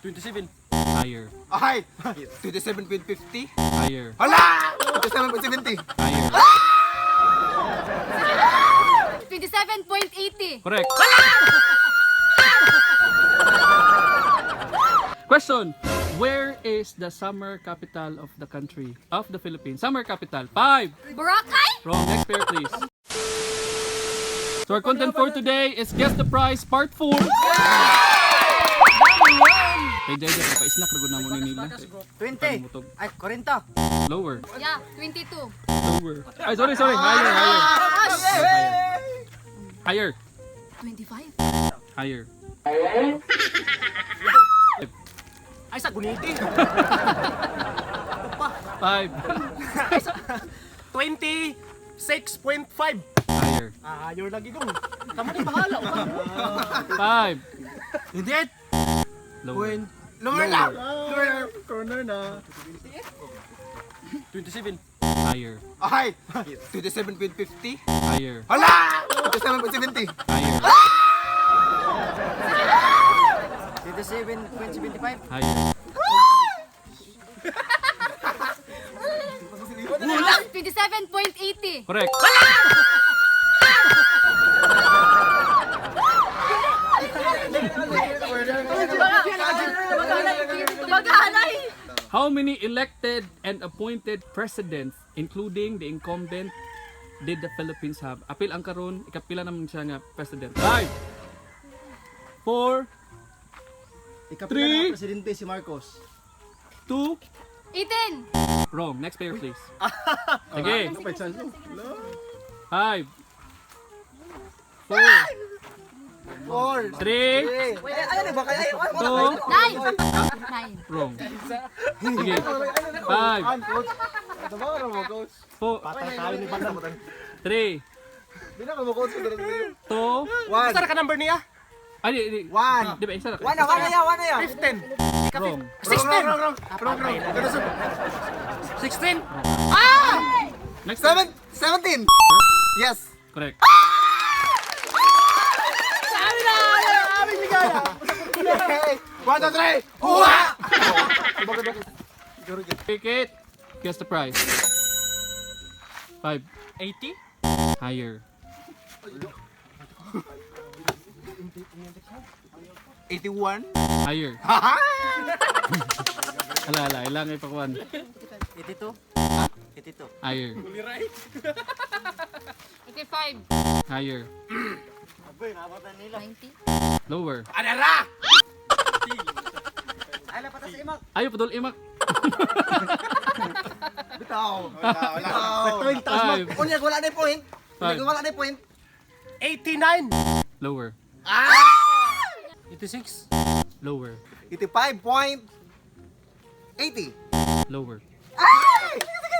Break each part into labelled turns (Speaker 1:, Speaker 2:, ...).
Speaker 1: 27.
Speaker 2: Higher.
Speaker 3: Ay! 27.50?
Speaker 2: Higher.
Speaker 3: Hala! 27.70?
Speaker 2: Higher.
Speaker 4: 27.80.
Speaker 2: Correct. Question. Where is the summer capital of the country? Of the Philippines? Summer capital. 5.
Speaker 4: Boracay?
Speaker 2: Wrong. Next pair, please. So our content for today is Guess the Prize Part 4. Hey, Jay, pa-snack na guna mo ni nila.
Speaker 1: 20. Ay, 40.
Speaker 2: Lower.
Speaker 4: Yeah, 22.
Speaker 2: Lower. Ay, sorry. Higher. Higher.
Speaker 4: 25.
Speaker 2: Higher.
Speaker 1: Ay, sa guniti.
Speaker 2: 5.
Speaker 1: 26.5.
Speaker 2: Higher.
Speaker 1: Ayaw lagi kong. Tama ni bahala.
Speaker 2: 5.
Speaker 1: Hindi.
Speaker 2: Lower.
Speaker 3: Lower lang!
Speaker 1: Corner na.
Speaker 3: 27.
Speaker 2: Higher.
Speaker 3: Ay! 27.50?
Speaker 2: Higher.
Speaker 3: Hala! 27.70?
Speaker 2: Higher.
Speaker 1: 27.75.
Speaker 2: Higher.
Speaker 4: 27.80.
Speaker 2: Correct. How many elected and appointed presidents, including the incumbent, did the Philippines have? Apil ang karon, ikapila naman siya nga president. 5, 4,
Speaker 1: Ikapila
Speaker 2: Three.
Speaker 1: na presidente si Marcos.
Speaker 2: 2,
Speaker 4: 18.
Speaker 2: wrong. Next pair, please. Sige. 5, 4,
Speaker 3: 4!
Speaker 2: 3,
Speaker 3: Ano ba kaya?
Speaker 2: 2,
Speaker 4: 9.
Speaker 2: wrong. Sige. 5,
Speaker 3: Ito ba ka mo, coach?
Speaker 2: 4,
Speaker 1: Patay tayo ni Banda.
Speaker 2: 3,
Speaker 3: Di na ka mo, coach.
Speaker 2: 2,
Speaker 3: 1!
Speaker 1: Saan ka number niya?
Speaker 2: ay, di,
Speaker 3: 1!
Speaker 2: di ba, isa na.
Speaker 3: 1 na yan!
Speaker 1: 15.
Speaker 2: Wrong.
Speaker 1: 16.
Speaker 2: Next
Speaker 3: 17! Yes!
Speaker 2: Correct.
Speaker 3: Hey! 1, 2, 3! Huwa!
Speaker 2: Ticket. Guess the price. 5.
Speaker 1: 80.
Speaker 2: Higher.
Speaker 3: 81?
Speaker 2: Higher. Ala, ilang ipakuan.
Speaker 1: 82. 82.
Speaker 2: Higher.
Speaker 4: 85.
Speaker 2: Higher.
Speaker 4: 90.
Speaker 2: Lower.
Speaker 3: Anara!
Speaker 1: Ay, lapata sa imak.
Speaker 2: Ayaw, padol imak.
Speaker 3: Bitaw!
Speaker 1: Tuwing taas mo.
Speaker 2: 5.
Speaker 3: Kunyag, wala na yung point!
Speaker 2: Five.
Speaker 3: Kunyag, wala na yung point!
Speaker 1: 89.
Speaker 2: Lower.
Speaker 1: 86.
Speaker 2: Lower.
Speaker 3: 85.80!
Speaker 2: Lower.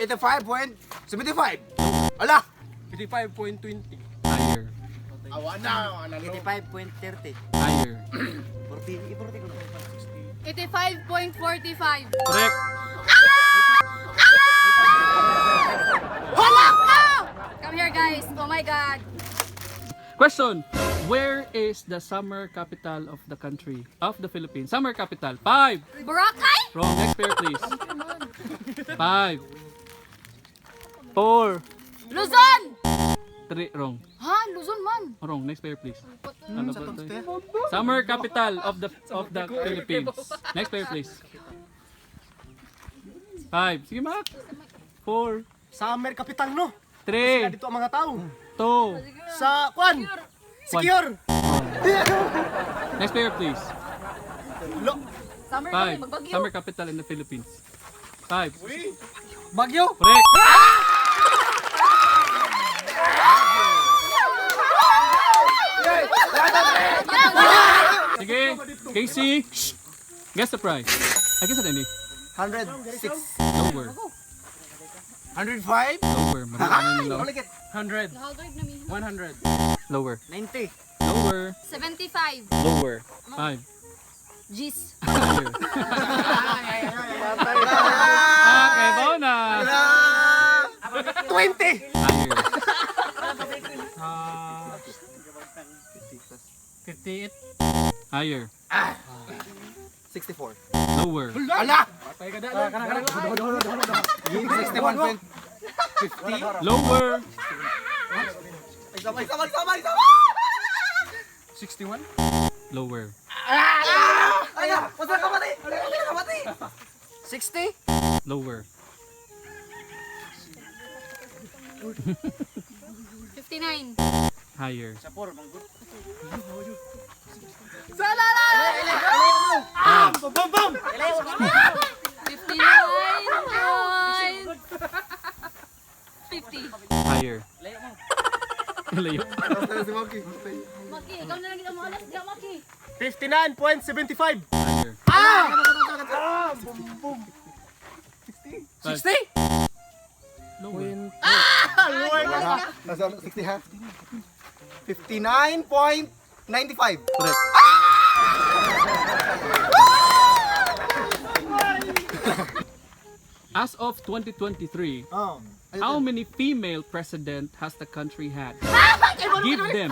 Speaker 3: 85.75! Ala!
Speaker 1: 85.20.
Speaker 2: Higher.
Speaker 3: Awa na!
Speaker 1: 85.30.
Speaker 2: Higher.
Speaker 1: 40 ko na.
Speaker 4: 85.45.
Speaker 2: Correct.
Speaker 4: Hala! Come here, guys. Oh my God.
Speaker 2: Question. Where is the summer capital of the country? Of the Philippines? Summer capital. 5.
Speaker 4: Boracay?
Speaker 2: Wrong. Next pair, please. 5. 4.
Speaker 4: Luzon!
Speaker 2: 3. Wrong.
Speaker 4: Ha? Luzon man.
Speaker 2: Wrong. Next pair, please. Ano ba ito? Summer capital of the Philippines. Next pair, please. 5. Sige, Mac. 4.
Speaker 1: Summer capital no.
Speaker 2: 3.
Speaker 1: Dito ang mga tao.
Speaker 2: 2.
Speaker 1: Sa kwan. Secure.
Speaker 2: Next pair, please.
Speaker 4: Summer
Speaker 2: 5.
Speaker 4: magbagyo.
Speaker 2: Summer capital in the Philippines. 5.
Speaker 1: Bagyo.
Speaker 2: Correct. Sige. Casey. Guess the price. I guess it
Speaker 3: 106.
Speaker 2: Lower.
Speaker 3: 105?
Speaker 2: Lower. Marami nila.
Speaker 1: 100.
Speaker 4: Nahagrig na mi.
Speaker 1: 100.
Speaker 2: Lower.
Speaker 1: 90.
Speaker 2: Lower.
Speaker 4: 75.
Speaker 2: Lower. 5.
Speaker 4: Jeez.
Speaker 2: Higher. Okay, bawa na.
Speaker 1: 20.
Speaker 2: Higher.
Speaker 1: 58.
Speaker 2: Higher.
Speaker 3: 60. 64.
Speaker 2: Lower.
Speaker 3: Ala!
Speaker 1: Patay ka na.
Speaker 3: 61.50.
Speaker 2: Lower.
Speaker 3: Sabay!
Speaker 1: 61?
Speaker 2: Lower.
Speaker 3: Ala! Masa ka mati? Masa ka mati?
Speaker 1: 60?
Speaker 2: Lower.
Speaker 4: 59.
Speaker 2: Higher.
Speaker 1: Bum, bum, bum!
Speaker 4: 59.50.
Speaker 2: Higher. Layo.
Speaker 4: Maki, ikaw na lang kita mga alas. Diya, Maki.
Speaker 1: 59.75!
Speaker 2: Higher.
Speaker 1: Bum, bum!
Speaker 2: 60? Lower.
Speaker 1: Lower ka!
Speaker 3: Nasa 60 ha? 59.95.
Speaker 2: Correct. As of 2023,
Speaker 1: Oh.
Speaker 2: how many female president has the country had? Give them.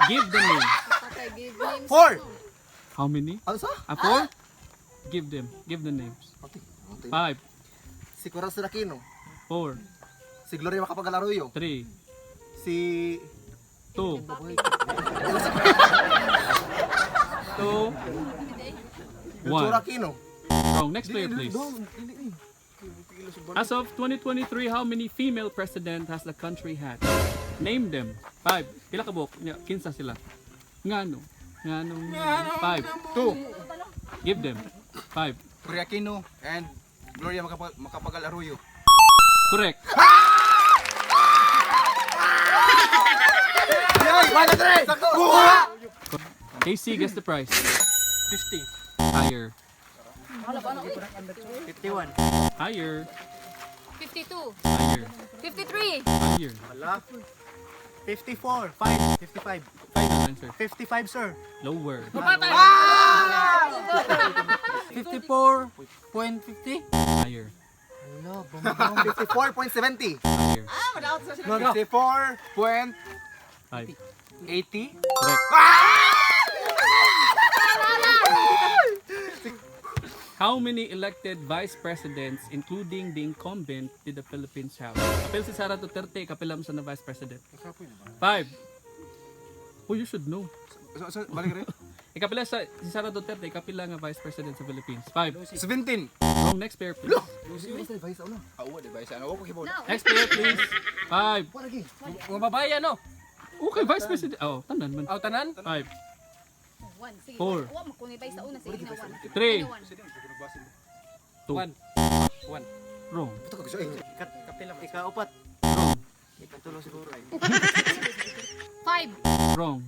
Speaker 2: Give the name.
Speaker 4: Patay, give names.
Speaker 3: 4.
Speaker 2: How many?
Speaker 3: Ano sa?
Speaker 2: Four? Give them. Give the names.
Speaker 3: Okay.
Speaker 2: 5,
Speaker 3: Si Corazon Aquino.
Speaker 2: 4,
Speaker 3: Si Gloria Macapagal-Arroyo.
Speaker 2: 3,
Speaker 3: Si...
Speaker 2: 2, 2,
Speaker 3: Ventura
Speaker 2: 1.
Speaker 3: Aquino.
Speaker 2: Wrong. Next player, please. As of 2023, how many female president has the country had? Name them. 5. Pila ka buok? Kinsa sila. Ngano? Nganong 5. 2. Give them. 5.
Speaker 3: Gloria Aquino and Gloria Macapagal-Arroyo.
Speaker 2: Correct.
Speaker 3: Yay! 100! Sakto!
Speaker 2: KC, guess the price.
Speaker 1: 50.
Speaker 2: Higher.
Speaker 1: 51.
Speaker 2: Higher.
Speaker 4: 52.
Speaker 2: Higher.
Speaker 4: 53.
Speaker 2: Higher.
Speaker 1: Wala. 54. 5. 55.
Speaker 2: Final answer.
Speaker 1: 55, sir.
Speaker 2: Lower.
Speaker 1: 54.50?
Speaker 2: Higher.
Speaker 3: 54.70.
Speaker 2: Higher.
Speaker 3: 54.80.
Speaker 2: 5. Correct. How many elected vice presidents, including the incumbent, did the Philippines have? Kapil si Sara Duterte, kapilam sa na vice president. 5. Oh, you should know.
Speaker 3: Balik rin.
Speaker 2: Ikapila si Sara Duterte, kapila nga vice president sa Philippines. 5.
Speaker 3: 17.
Speaker 2: Wrong. Next pair, please. Next pair, please. 5.
Speaker 1: Mga babae, ano?
Speaker 2: Okay, vice president. Oh, tanan man.
Speaker 1: Aw, tanan?
Speaker 2: 5.
Speaker 4: 1. Sige.
Speaker 2: 4.
Speaker 4: Huwag makunibay sa una. Sige na 1.
Speaker 2: 3. 2.
Speaker 1: 1.
Speaker 2: Wrong.
Speaker 1: Ika-upat.
Speaker 2: Wrong.
Speaker 1: Ikatulo siguro ay.
Speaker 4: 5.
Speaker 2: Wrong.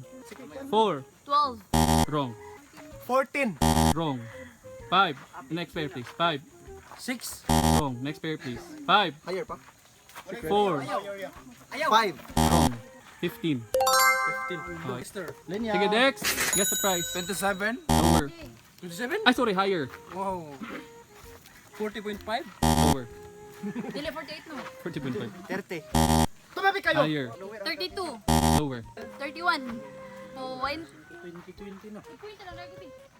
Speaker 2: 4.
Speaker 4: 12.
Speaker 2: Wrong.
Speaker 1: 14.
Speaker 2: Wrong. 5. Next pair, please. 5.
Speaker 1: 6.
Speaker 2: Wrong. Next pair, please. 5.
Speaker 3: Higher pa.
Speaker 2: 4.
Speaker 3: 5.
Speaker 2: Wrong. 15.
Speaker 1: 15. Mister.
Speaker 2: Sige, Dex. Guess the price.
Speaker 3: 27.
Speaker 2: Lower.
Speaker 1: 27?
Speaker 2: Ay, sorry, higher.
Speaker 1: Wow. 40.5?
Speaker 2: Lower.
Speaker 4: Dili 48 no.
Speaker 2: 40.5.
Speaker 1: 30. Tumabi kayo!
Speaker 2: Higher.
Speaker 4: 32.
Speaker 2: Lower.
Speaker 4: 31. 20.
Speaker 1: 20 na.
Speaker 2: 5.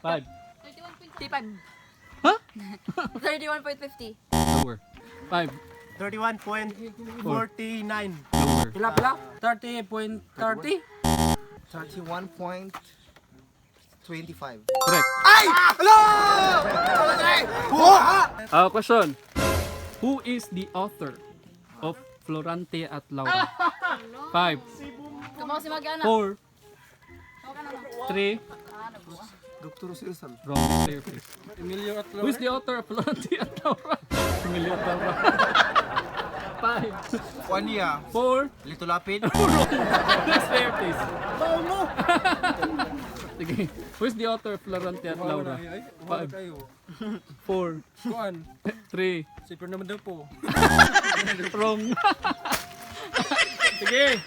Speaker 4: 31.55.
Speaker 2: Huh?
Speaker 4: 31.50.
Speaker 2: Lower. 5.
Speaker 1: 31.49.
Speaker 2: Lower.
Speaker 1: Pila? 30.30?
Speaker 3: 31.25.
Speaker 2: Correct.
Speaker 3: Ay! Hello!
Speaker 2: Question. Who is the author of Florante at Laura? 5.
Speaker 4: Kamo si mag-ana.
Speaker 2: 4. 3.
Speaker 3: Dr. Rizal.
Speaker 2: Wrong. Next player, please.
Speaker 1: Emilio at
Speaker 2: Who is the author of Florante at Laura? Emilio at Laura. 5.
Speaker 3: Juania.
Speaker 2: 4.
Speaker 3: Lito Lapid.
Speaker 2: Next player, please. Sige. Who is the author of Florante at Laura? 5. 4.
Speaker 1: Kuan.
Speaker 2: 3.
Speaker 1: Si Fernando po.
Speaker 2: Wrong. Sige.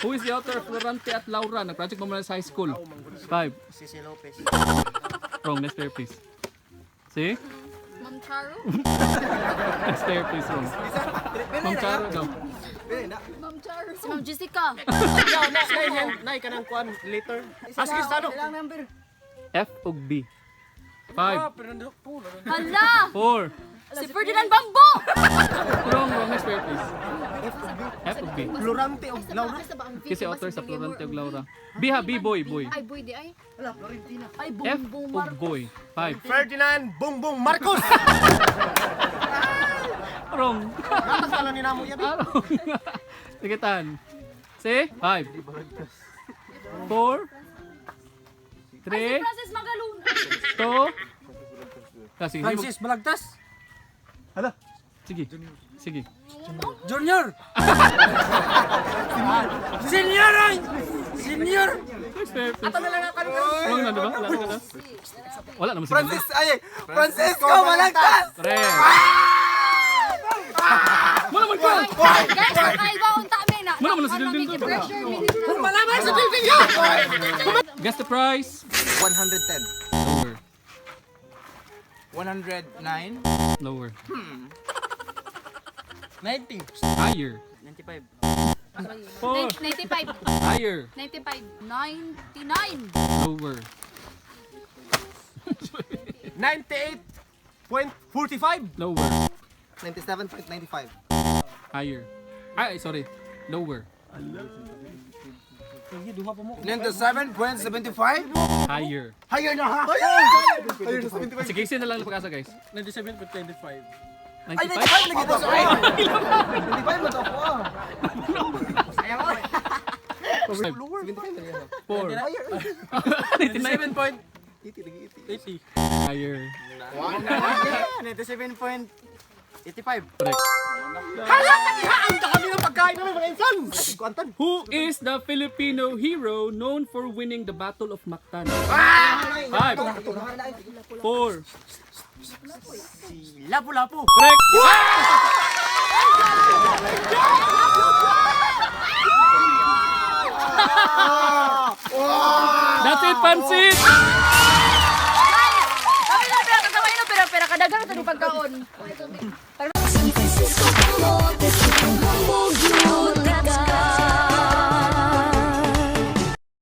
Speaker 2: Who is the author of Florante at Laura? Nag-project mo muna sa high school. 5.
Speaker 1: Si Lopez.
Speaker 2: Wrong. Next player, please. See?
Speaker 4: Ma'am Charo.
Speaker 2: Next player, please. Wrong. Ma'am Charo daw.
Speaker 4: Ma'am Charo. Si Ma'am Jessica.
Speaker 1: Yaw, nay ka ng kuan later. Sige, ano?
Speaker 2: F ug B. 5,
Speaker 1: Fernando po.
Speaker 4: Hala!
Speaker 2: 4.
Speaker 4: Si Ferdinand Bambo!
Speaker 2: Wrong. Next word please. F of B.
Speaker 3: Florante o Laura.
Speaker 2: Kasi author sa Florante ug Laura. B ha, B boy, boy.
Speaker 4: Ay, boy di ay.
Speaker 3: Wala, Florentina.
Speaker 4: Ay,
Speaker 2: F
Speaker 4: bumbong
Speaker 2: of
Speaker 4: Marcos.
Speaker 2: boy. 5.
Speaker 3: Ferdinand Bongbong Marcos.
Speaker 2: Wrong.
Speaker 3: Nakasala ni namo yan.
Speaker 2: Wrong. Sige tan. See? 5. 4. 3.
Speaker 4: Francis Magaluna.
Speaker 2: 2. Kasi
Speaker 1: Francis Balagtas.
Speaker 2: Sige. Sige.
Speaker 1: Junior. Senior ay. Senior.
Speaker 2: Next word please.
Speaker 3: Ano na lang ako.
Speaker 2: Wrong na, diba? Wala na. Wala naman si
Speaker 3: Francis ay Francisco Balagtas.
Speaker 2: Correct. Muna man ka!
Speaker 4: Guys, nakaibaon tami na.
Speaker 2: Muna mo na si Dildin to.
Speaker 4: Pressure me dito.
Speaker 3: Malaman sa building yan.
Speaker 2: Guess the price.
Speaker 3: 110.
Speaker 2: Lower.
Speaker 3: 109.
Speaker 2: Lower.
Speaker 1: 90.
Speaker 2: Higher.
Speaker 1: 95.
Speaker 2: 4.
Speaker 4: 95.
Speaker 2: Higher.
Speaker 4: 95. 99.
Speaker 2: Lower.
Speaker 3: 98.45.
Speaker 2: Lower.
Speaker 3: 97.95.
Speaker 2: Higher. Ay, sorry. Lower.
Speaker 3: 97.75.
Speaker 2: Higher.
Speaker 3: Higher na ha. Higher na 75.
Speaker 2: Sige, isa na lang pagkasa guys.
Speaker 1: 97.25.
Speaker 2: 95?
Speaker 3: Lagi to sa 95 mo to ako. Sayang ko.
Speaker 2: 4.
Speaker 1: 97.80.
Speaker 2: Higher.
Speaker 3: 97.85.
Speaker 2: Correct.
Speaker 3: Ang dami ng pagkain namin mga insan. Kuantan.
Speaker 2: Who is the Filipino hero known for winning the Battle of Mactan? 5. 4.
Speaker 3: Lapu-lapu.
Speaker 2: Correct. That's it, Pansit!
Speaker 4: Kami na pero kadagan ito ni pagkaon.